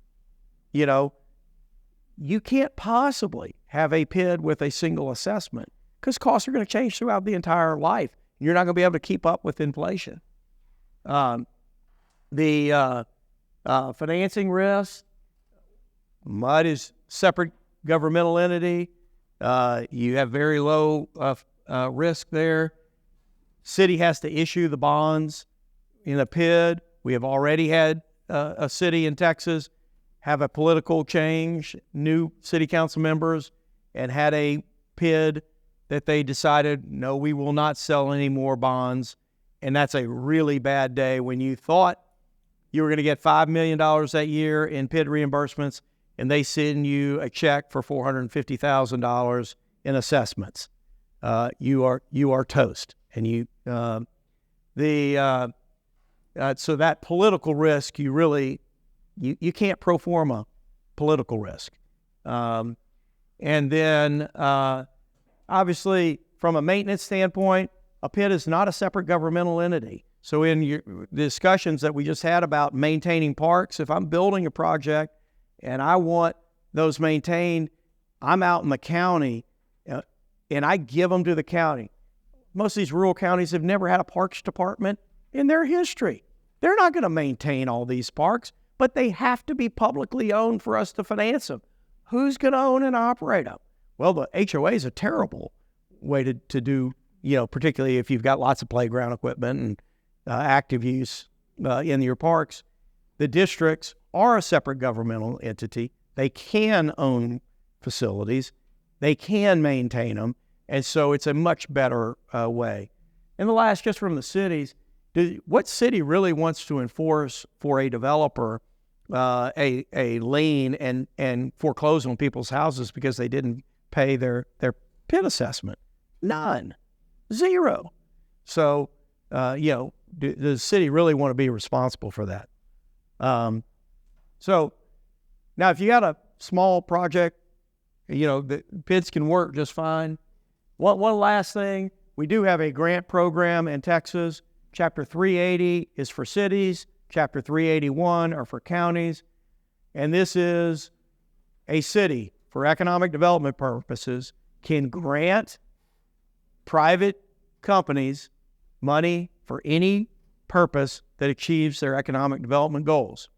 [SPEAKER 1] you can't possibly have a PID with a single assessment because costs are going to change throughout the entire life. You're not going to be able to keep up with inflation. The financing risk, MUD is separate governmental entity. You have very low risk there. City has to issue the bonds in a PID. We have already had a city in Texas have a political change, new city council members, and had a PID that they decided, no, we will not sell any more bonds. And that's a really bad day when you thought you were going to get $5 million that year in PID reimbursements, and they send you a check for $450,000 in assessments. You are toast. And so that political risk, you can't pro forma political risk. And then obviously from a maintenance standpoint, a PID is not a separate governmental entity. So in the discussions that we just had about maintaining parks, if I'm building a project and I want those maintained, I'm out in the county and I give them to the county. Most of these rural counties have never had a parks department in their history. They're not going to maintain all these parks, but they have to be publicly owned for us to finance them. Who's going to own and operate them? Well, the HOA is a terrible way to do, particularly if you've got lots of playground equipment and active use in your parks. The districts are a separate governmental entity. They can own facilities. They can maintain them. And so it's a much better way. And the last, just from the cities, what city really wants to enforce for a developer a lien and foreclose on people's houses because they didn't pay their PID assessment? None. Zero. So, does the city really want to be responsible for that? So now if you got a small project, the PIDs can work just fine. One last thing, we do have a grant program in Texas. Chapter 380 is for cities. Chapter 381 are for counties. And this is a city, for economic development purposes, can grant private companies money for any purpose that achieves their economic development goals.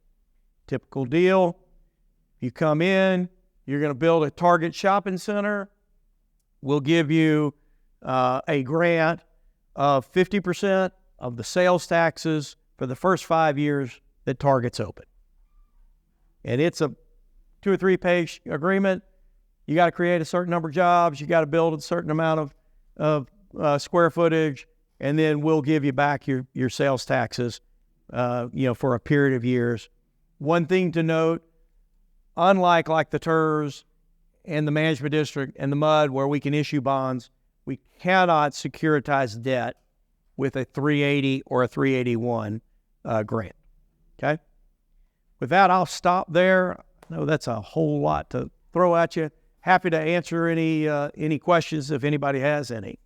[SPEAKER 1] Typical deal, you come in, you're going to build a Target shopping center. we'll give you a grant of 50% of the sales taxes for the first 5 years that Target's open. And it's a 2 or 3 page agreement. You got to create a certain number of jobs. You got to build a certain amount of square footage, and then we'll give you back your sales taxes, for a period of years. One thing to note, unlike like the TERS and the management district and the MUD where we can issue bonds, we cannot securitize debt with a 380 or a 381 grant. Okay? With that, I'll stop there. I know that's a whole lot to throw at you. Happy to answer any questions if anybody has any.